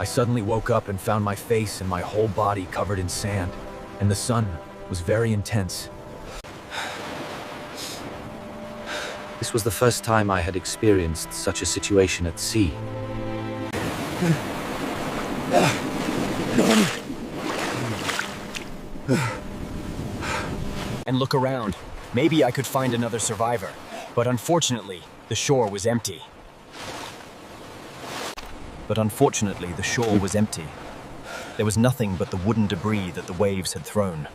suddenly woke up and found my face and my whole body covered in sand, and the sun was very intense. This was the first time I had experienced such a situation at sea. And look around. Maybe I could find another survivor. But unfortunately, the shore was empty. There was nothing but the wooden debris that the waves had thrown.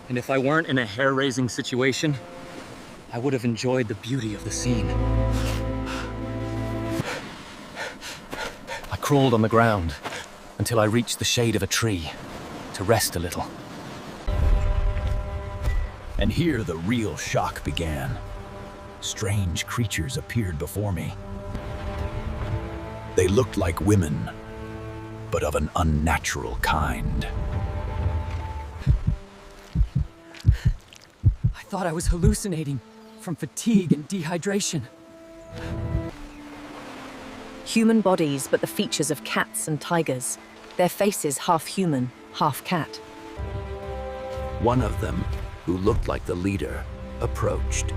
And if I weren't in a hair-raising situation, I would have enjoyed the beauty of the scene. I crawled on the ground until I reached the shade of a tree to rest a little. And here the real shock began. Strange creatures appeared before me. They looked like women, but of an unnatural kind. I thought I was hallucinating from fatigue and dehydration. Human bodies, but the features of cats and tigers. Their faces half human, half cat. One of them, who looked like the leader, approached.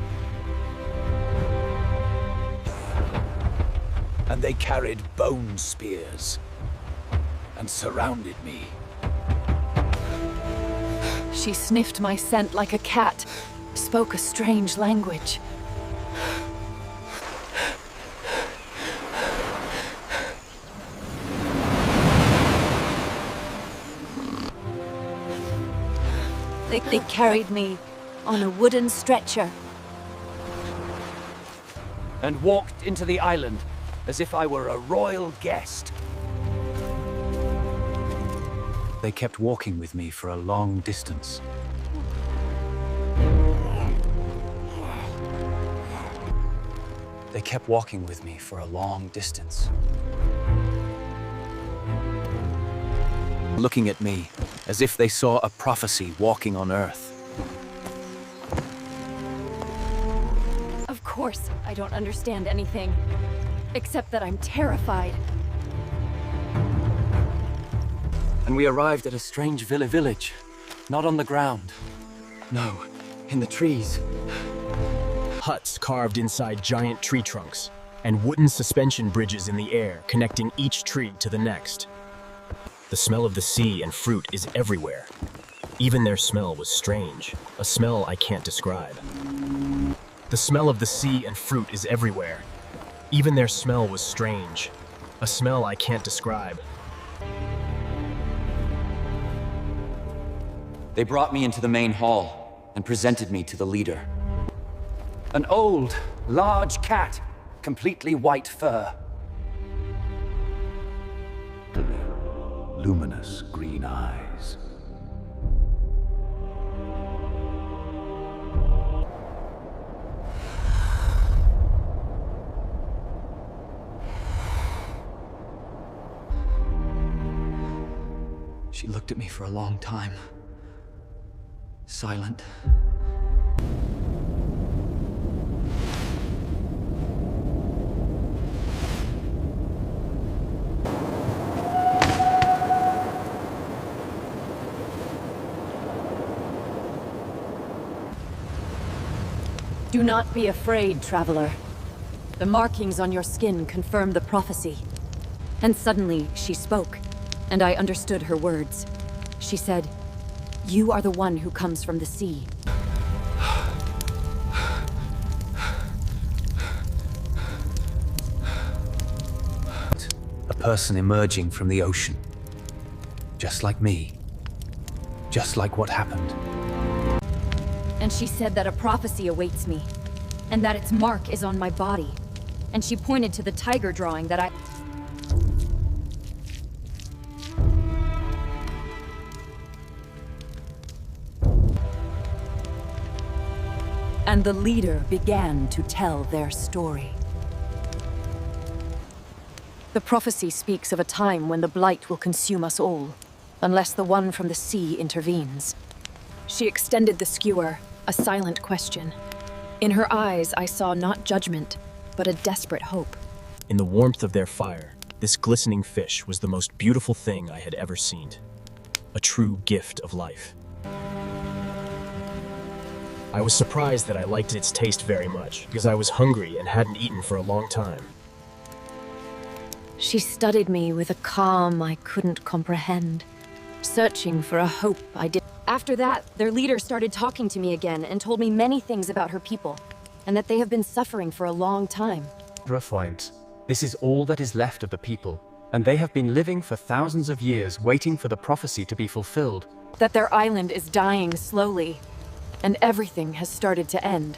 And they carried bone spears and surrounded me. She sniffed my scent like a cat, spoke a strange language. They carried me on a wooden stretcher. And walked into the island as if I were a royal guest. They kept walking with me for a long distance. They kept walking with me for a long distance. Looking at me as if they saw a prophecy walking on Earth. Of course, I don't understand anything, except that I'm terrified. And we arrived at a strange village. Not on the ground. No, in the trees. Huts carved inside giant tree trunks, and wooden suspension bridges in the air connecting each tree to the next. The smell of the sea and fruit is everywhere. Even their smell was strange, a smell I can't describe. The smell of the sea and fruit is everywhere. Even their smell was strange, a smell I can't describe. They brought me into the main hall and presented me to the leader. An old, large cat, completely white fur. Luminous green eyes. She looked at me for a long time. Silent. Do not be afraid, traveler. The markings on your skin confirm the prophecy. And suddenly, she spoke, and I understood her words. She said, "You are the one who comes from the sea." A person emerging from the ocean. Just like me. Just like what happened. And she said that a prophecy awaits me, and that its mark is on my body. And she pointed to the tiger drawing that I... And the leader began to tell their story. The prophecy speaks of a time when the blight will consume us all, unless the one from the sea intervenes. She extended the skewer, a silent question. In her eyes, I saw not judgment, but a desperate hope. In the warmth of their fire, this glistening fish was the most beautiful thing I had ever seen. A true gift of life. I was surprised that I liked its taste very much, because I was hungry and hadn't eaten for a long time. She studied me with a calm I couldn't comprehend, searching for a hope I did. After that, their leader started talking to me again and told me many things about her people, and that they have been suffering for a long time. Refined. This is all that is left of the people, and they have been living for thousands of years waiting for the prophecy to be fulfilled. That their island is dying slowly, and everything has started to end.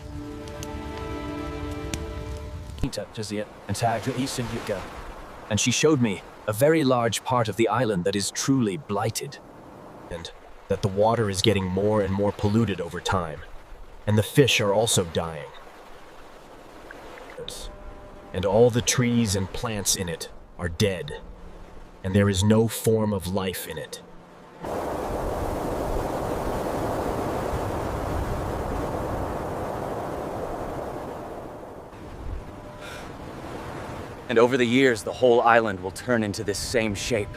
And she showed me a very large part of the island that is truly blighted, and that the water is getting more and more polluted over time, and the fish are also dying. And all the trees and plants in it are dead, and there is no form of life in it. And over the years, the whole island will turn into this same shape.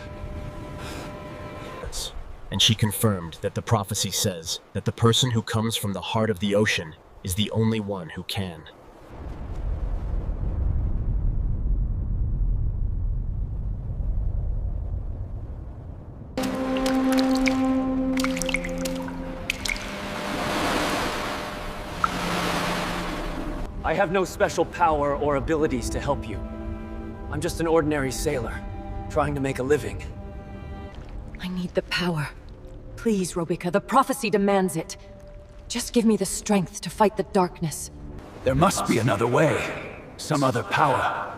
And she confirmed that the prophecy says that the person who comes from the heart of the ocean is the only one who can. I have no special power or abilities to help you. I'm just an ordinary sailor, trying to make a living. I need the power. Please, Robica, the prophecy demands it. Just give me the strength to fight the darkness. There must be another way. Some other power.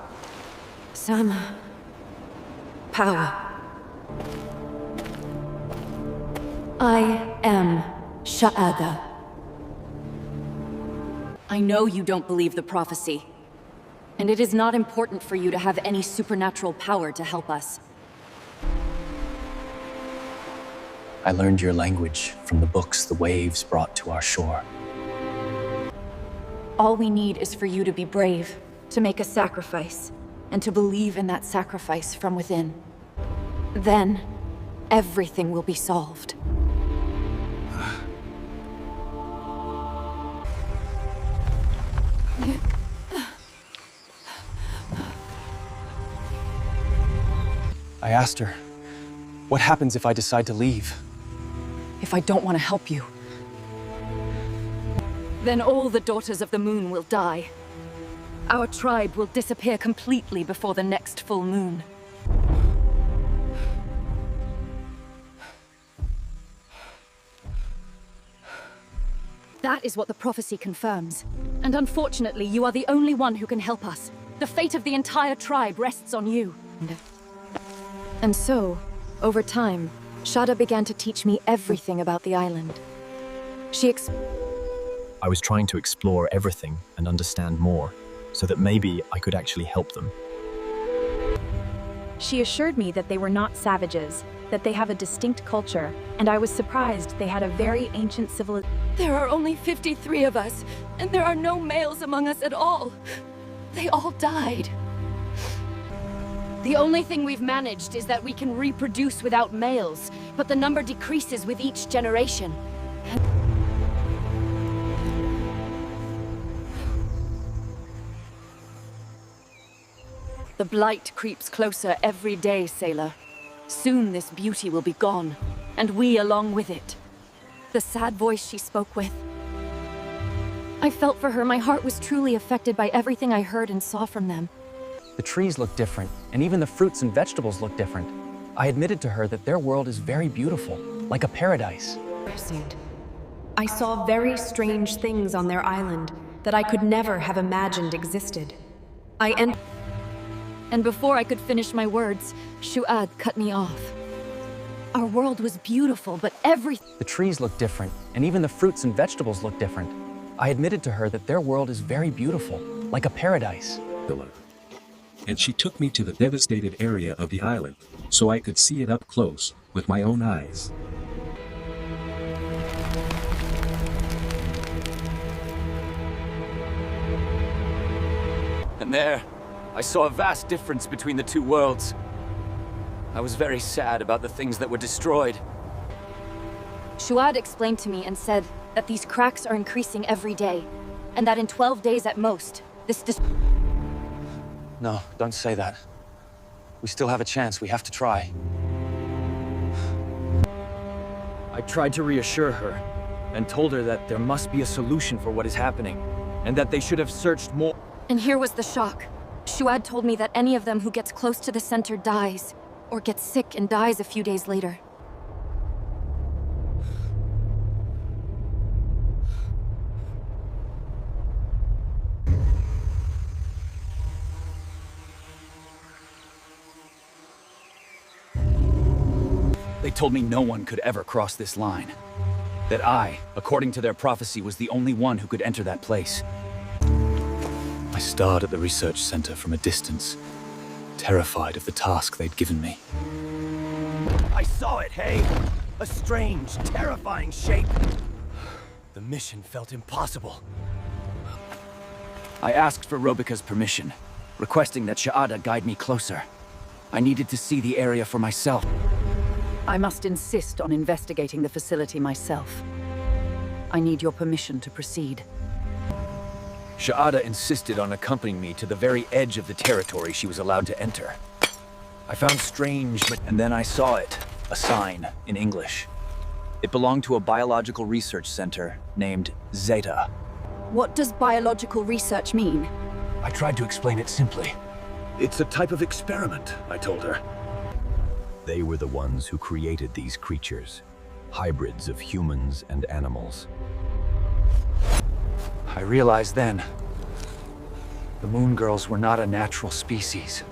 Some... power. I am Sha'ada. I know you don't believe the prophecy. And it is not important for you to have any supernatural power to help us. I learned your language from the books the waves brought to our shore. All we need is for you to be brave, to make a sacrifice, and to believe in that sacrifice from within. Then, everything will be solved. I asked her, what happens if I decide to leave? If I don't want to help you, then all the daughters of the moon will die. Our tribe will disappear completely before the next full moon. That is what the prophecy confirms. And unfortunately, you are the only one who can help us. The fate of the entire tribe rests on you. And so, over time, Shada began to teach me everything about the island. I was trying to explore everything and understand more, so that maybe I could actually help them. She assured me that they were not savages, that they have a distinct culture, and I was surprised they had a very ancient civilization. There are only 53 of us, and there are no males among us at all. They all died. The only thing we've managed is that we can reproduce without males, but the number decreases with each generation. The blight creeps closer every day, sailor. Soon this beauty will be gone, and we along with it. The sad voice she spoke with. I felt for her. My heart was truly affected by everything I heard and saw from them. The trees look different, and even the fruits and vegetables look different. I admitted to her that their world is very beautiful, like a paradise. I saw very strange things on their island that I could never have imagined existed. And before I could finish my words, Shu'ad cut me off. Our world was beautiful, but The trees look different, and even the fruits and vegetables look different. I admitted to her that their world is very beautiful, like a paradise. And she took me to the devastated area of the island, so I could see it up close, with my own eyes. And there, I saw a vast difference between the two worlds. I was very sad about the things that were destroyed. Shuad explained to me and said that these cracks are increasing every day, and that in 12 days at most, No, don't say that. We still have a chance. We have to try. I tried to reassure her and told her that there must be a solution for what is happening, and that they should have searched more. And here was the shock. Shuad told me that any of them who gets close to the center dies, or gets sick and dies a few days later. They told me no one could ever cross this line. That I, according to their prophecy, was the only one who could enter that place. I stared at the research center from a distance, terrified of the task they'd given me. I saw it, hey! A strange, terrifying shape. The mission felt impossible. I asked for Robica's permission, requesting that Sha'ada guide me closer. I needed to see the area for myself. I must insist on investigating the facility myself. I need your permission to proceed. Sha'ada insisted on accompanying me to the very edge of the territory she was allowed to enter. I found strange, and then I saw it, a sign in English. It belonged to a biological research center named Zeta. What does biological research mean? I tried to explain it simply. It's a type of experiment, I told her. They were the ones who created these creatures, hybrids of humans and animals. I realized then, the Moon Girls were not a natural species.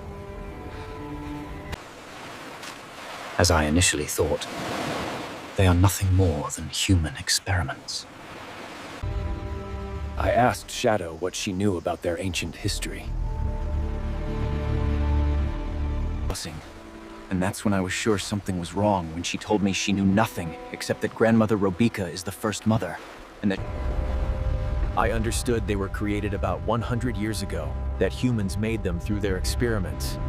As I initially thought, they are nothing more than human experiments. I asked Shadow what she knew about their ancient history. And that's when I was sure something was wrong, when she told me she knew nothing except that Grandmother Robica is the first mother, and that I understood they were created about 100 years ago, that humans made them through their experiments,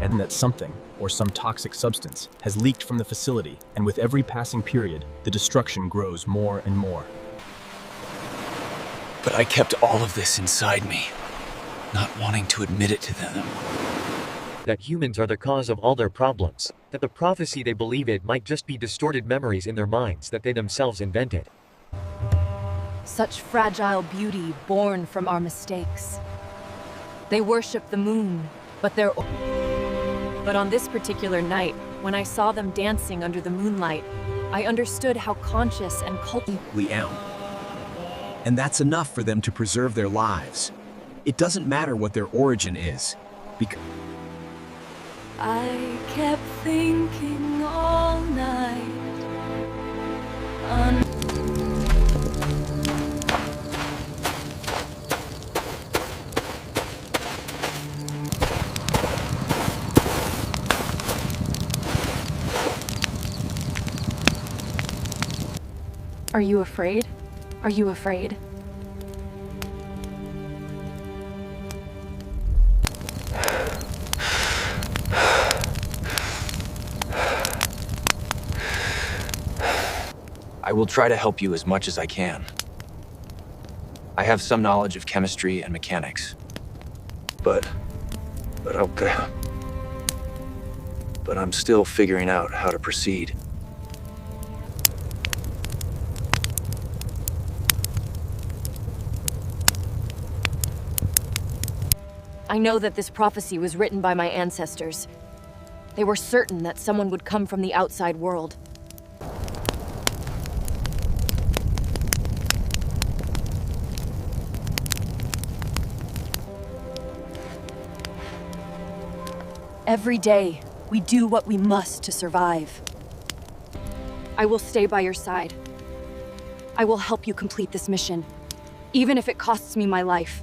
and that something, or some toxic substance, has leaked from the facility, and with every passing period, the destruction grows more and more. But I kept all of this inside me, not wanting to admit it to them. That humans are the cause of all their problems, that the prophecy they believe it might just be distorted memories in their minds that they themselves invented. Such fragile beauty born from our mistakes. They worship the moon, but on this particular night, when I saw them dancing under the moonlight, I understood how conscious and Liam. And that's enough for them to preserve their lives. It doesn't matter what their origin is, because I kept thinking all night. Are you afraid? Are you afraid? I will try to help you as much as I can. I have some knowledge of chemistry and mechanics. But I'm still figuring out how to proceed. I know that this prophecy was written by my ancestors. They were certain that someone would come from the outside world. Every day, we do what we must to survive. I will stay by your side. I will help you complete this mission. even if it costs me my life.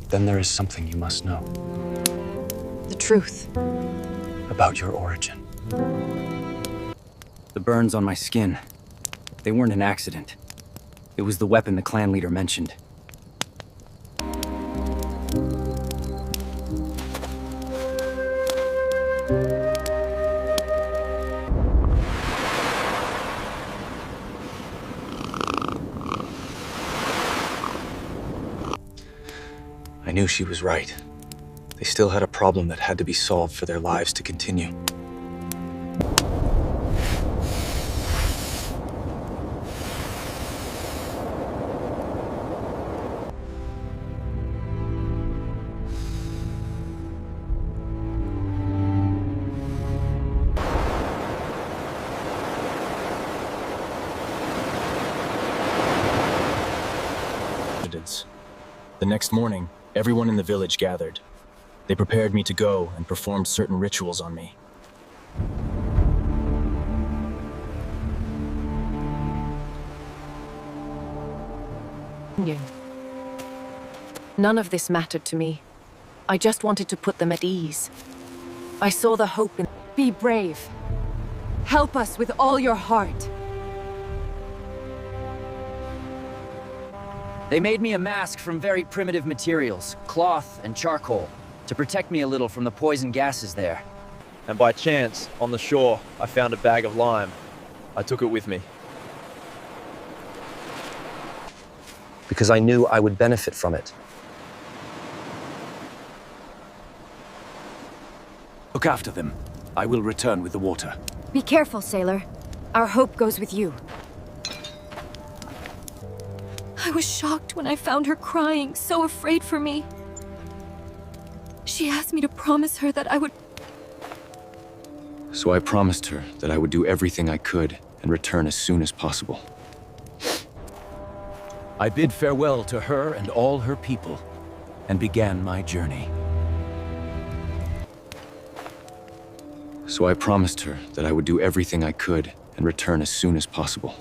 Then there is something you must know The truth. about your origin. The burns on my skin, they weren't an accident. It was the weapon the clan leader mentioned. I knew she was right. They still had a problem that had to be solved for their lives to continue. The next morning, everyone in the village gathered. They prepared me to go and performed certain rituals on me. None of this mattered to me. I just wanted to put them at ease. I saw the hope in... Be brave. Help us with all your heart. They made me a mask from very primitive materials, cloth and charcoal, to protect me a little from the poison gases there. And by chance, on the shore, I found a bag of lime. I took it with me. Because I knew I would benefit from it. Look after them. I will return with the water. Be careful, sailor. Our hope goes with you. I was shocked when I found her crying, so afraid for me. She asked me to promise her that I would... So I promised her that I would do everything I could and return as soon as possible. I bid farewell to her and all her people, and began my journey. So I promised her that I would do everything I could and return as soon as possible.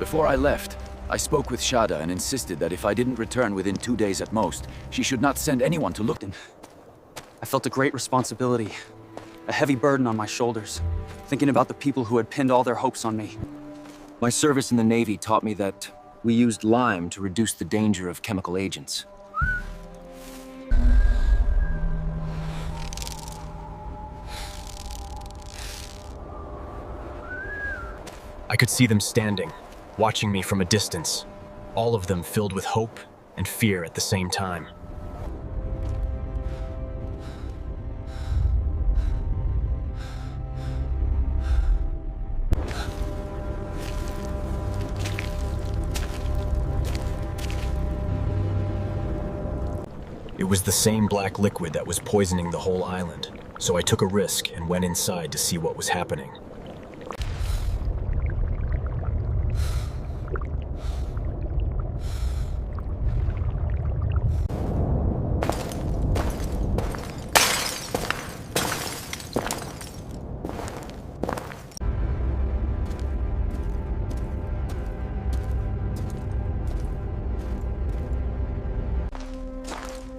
Before I left, I spoke with Shada and insisted that if I didn't return within 2 days at most, she should not send anyone to look. I felt a great responsibility, a heavy burden on my shoulders, thinking about the people who had pinned all their hopes on me. My service in the Navy taught me that we used lime to reduce the danger of chemical agents. I could see them standing, watching me from a distance, all of them filled with hope and fear at the same time. It was the same black liquid that was poisoning the whole island, so I took a risk and went inside to see what was happening.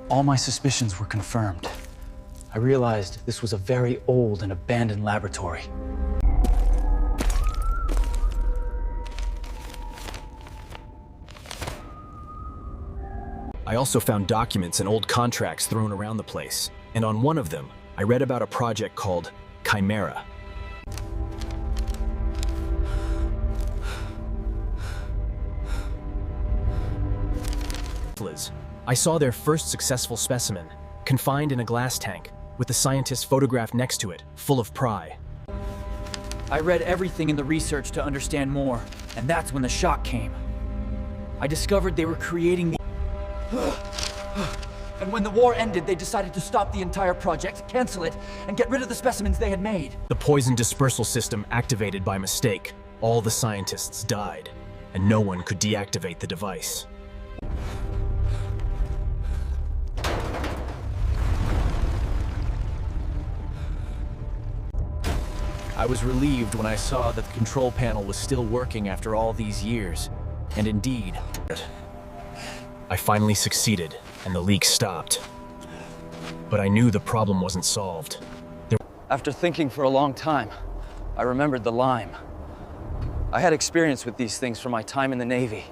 All my suspicions were confirmed. I realized this was a very old and abandoned laboratory. I also found documents and old contracts thrown around the place, and on one of them, I read about a project called Chimera. I saw their first successful specimen, confined in a glass tank, with the scientist's photograph next to it, full of pry. I read everything in the research to understand more, and that's when the shock came. I discovered they were creating the... And when the war ended, they decided to stop the entire project, cancel it, and get rid of the specimens they had made. The poison dispersal system activated by mistake. All the scientists died, and no one could deactivate the device. I was relieved when I saw that the control panel was still working after all these years. And indeed, I finally succeeded, and the leak stopped. But I knew the problem wasn't solved. After thinking for a long time, I remembered the lime. I had experience with these things from my time in the Navy.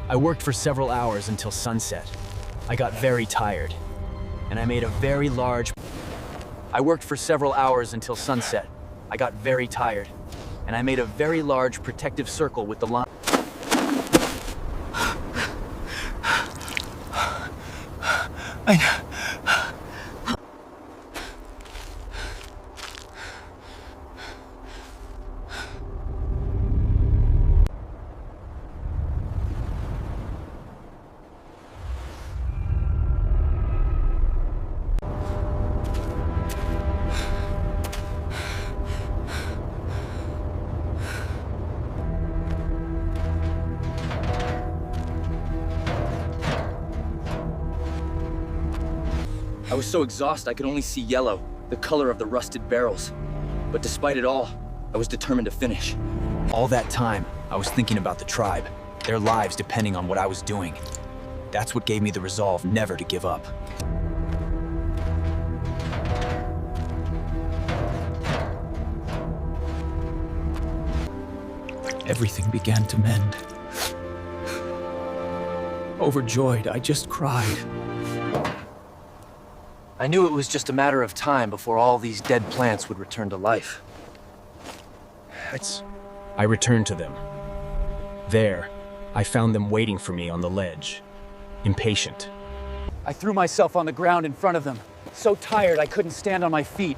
I worked for several hours until sunset. I got very tired, and I made a very large... I worked for several hours until sunset. I got very tired, and I made a very large protective circle with the lime. I was so exhausted I could only see yellow, the color of the rusted barrels. But despite it all, I was determined to finish. all that time, I was thinking about the tribe, their lives depending on what I was doing. That's what gave me the resolve never to give up. Everything began to mend. Overjoyed, I just cried. I knew it was just a matter of time before all these dead plants would return to life. I returned to them. There, I found them waiting for me on the ledge, impatient. I threw myself on the ground in front of them, so tired I couldn't stand on my feet.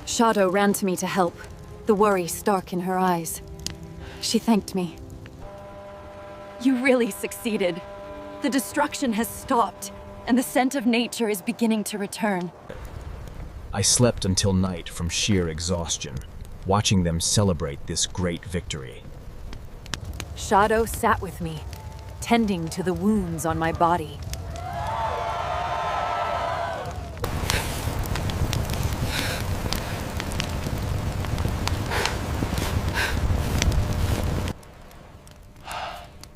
Shadow ran to me to help, the worry stark in her eyes. She thanked me. You really succeeded. The destruction has stopped, and the scent of nature is beginning to return. I slept until night from sheer exhaustion, watching them celebrate this great victory. Shadow sat with me, tending to the wounds on my body.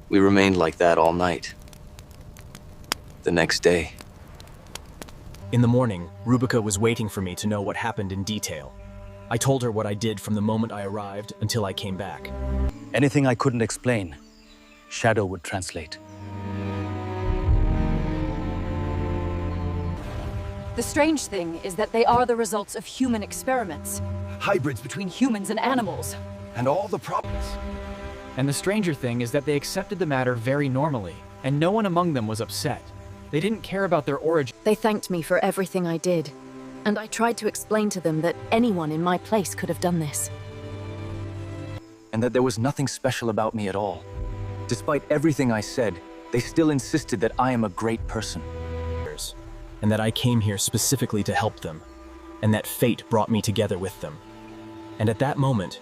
We remained like that all night. The next day. In the morning, Rubica was waiting for me to know what happened in detail. I told her what I did from the moment I arrived until I came back. Anything I couldn't explain, Shadow would translate. The strange thing is that they are the results of human experiments. Hybrids between Humans and animals. and all the problems. And the stranger thing is that they accepted the matter very normally, and no one among them was upset. They didn't care about their origin. They thanked me for everything I did, and I tried to explain to them that anyone in my place could have done this. And that there was nothing special about me at all. Despite everything I said, they still insisted that I am a great person. And that I came here specifically to help them, and that fate brought me together with them. And at that moment,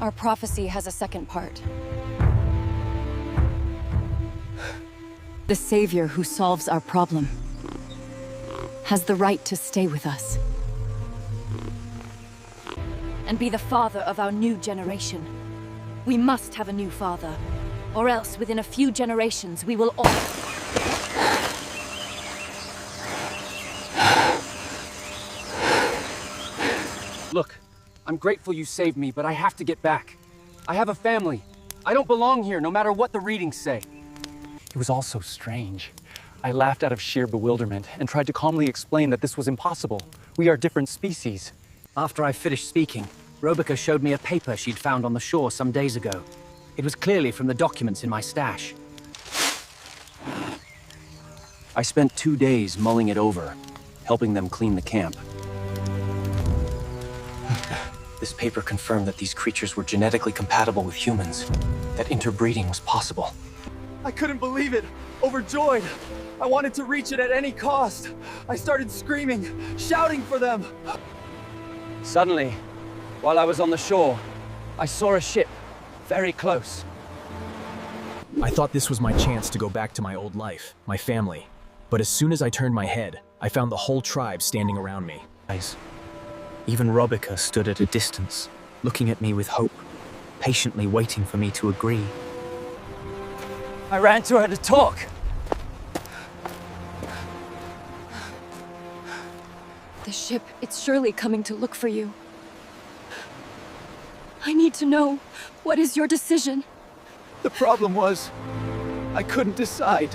Our prophecy has a second part. The Savior who solves our problem has the right to stay with us and be the father of our new generation. We must have a new father, or else within a few generations we will all... Look, I'm grateful you saved me, but I have to get back. I have a family. I don't belong here, no matter what the readings say. It was all so strange. I laughed out of sheer bewilderment and tried to calmly explain that this was impossible. We are different species. After I finished speaking, Rubica showed me a paper she'd found on the shore some days ago. It was clearly from the documents in my stash. I spent 2 days mulling it over, helping them clean the camp. This paper confirmed that these creatures were genetically compatible with humans, that interbreeding was possible. I couldn't believe it! Overjoyed! I wanted to reach it at any cost. I started screaming, shouting for them. Suddenly, while I was on the shore, I saw a ship, very close. I thought this was my chance to go back to my old life, my family. But as soon as I turned my head, I found the whole tribe standing around me. Even Robica stood at a distance, looking at me with hope, patiently waiting for me to agree. I ran to her to talk. The ship, it's surely coming to look for you. I need to know, what is your decision? The problem was, I couldn't decide.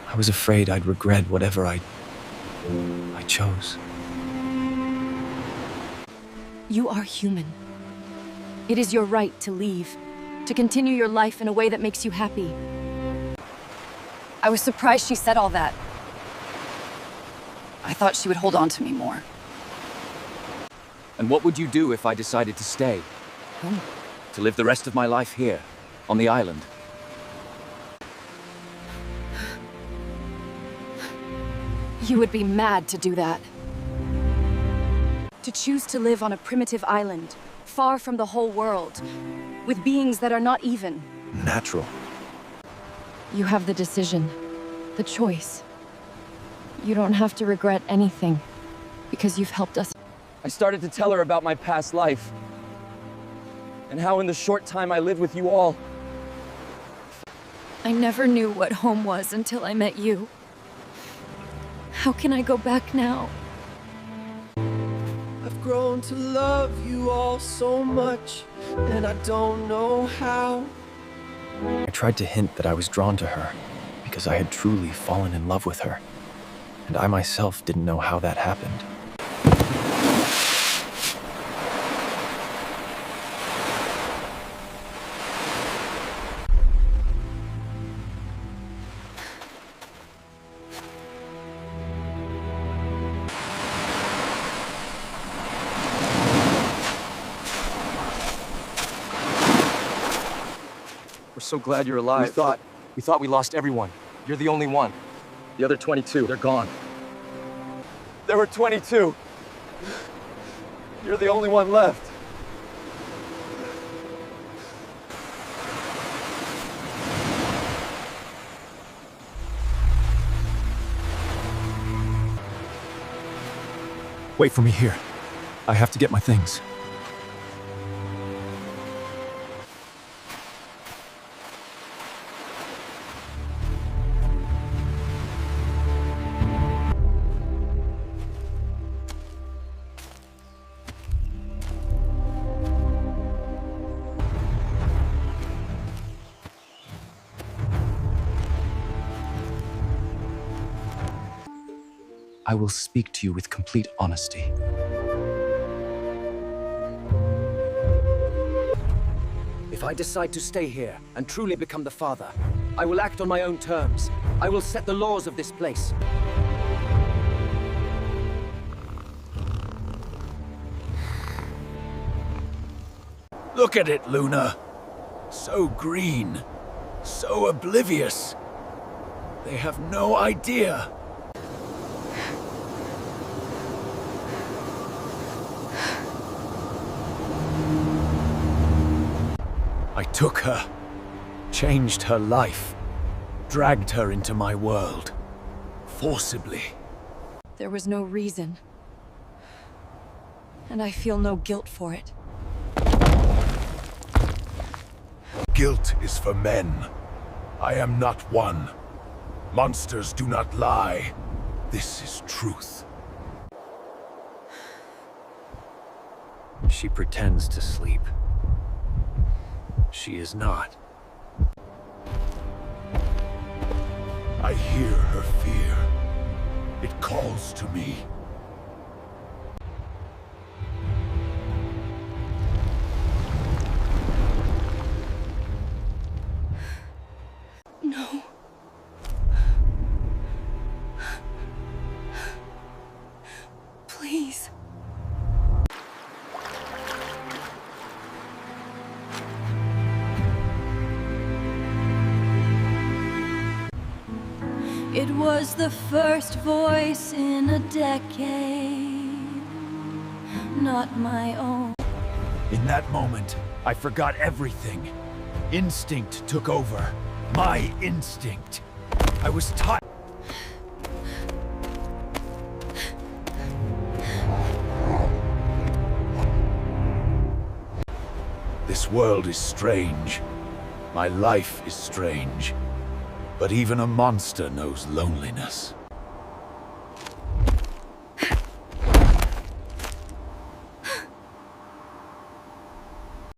I was afraid I'd regret whatever I chose. You are human. It is your right to leave, to continue your life in a way that makes you happy. I was surprised she said all that. I thought she would hold on to me more. And what would you do if I decided to stay? To live the rest of my life here, on the island? You would be mad to do that. To choose to live on a primitive island, far from the whole world, with beings that are not even. Natural. You have the decision, the choice. You don't have to regret anything, because you've helped us. I started to tell her about my past life, and how in the short time I lived with you all. I never knew what home was until I met you. How can I go back now? I've grown to love you all so much, and I don't know how. I tried to hint that I was drawn to her, because I had truly fallen in love with her. And I myself didn't know how that happened. We're so glad you're alive. We thought we lost everyone. You're the only one. The other 22, they're gone. There were 22. You're the only one left. Wait for me here. I have to get my things. I will speak to you with complete honesty. If I decide to stay here and truly become the father, I will act on my own terms. I will set the laws of this place. Look at it, Luna. So green. So oblivious. They have no idea. I took her, changed her life, dragged her into my world, forcibly. There was no reason. And I feel no guilt for it. Guilt is for men. I am not one. Monsters do not lie. This is truth. She pretends to sleep. She is not. I hear her fear. It calls to me. No. was the first voice in a decade, not my own. In that moment, I forgot everything. Instinct took over. My instinct. I was taught. This world is strange. My life is strange. But even a monster knows loneliness.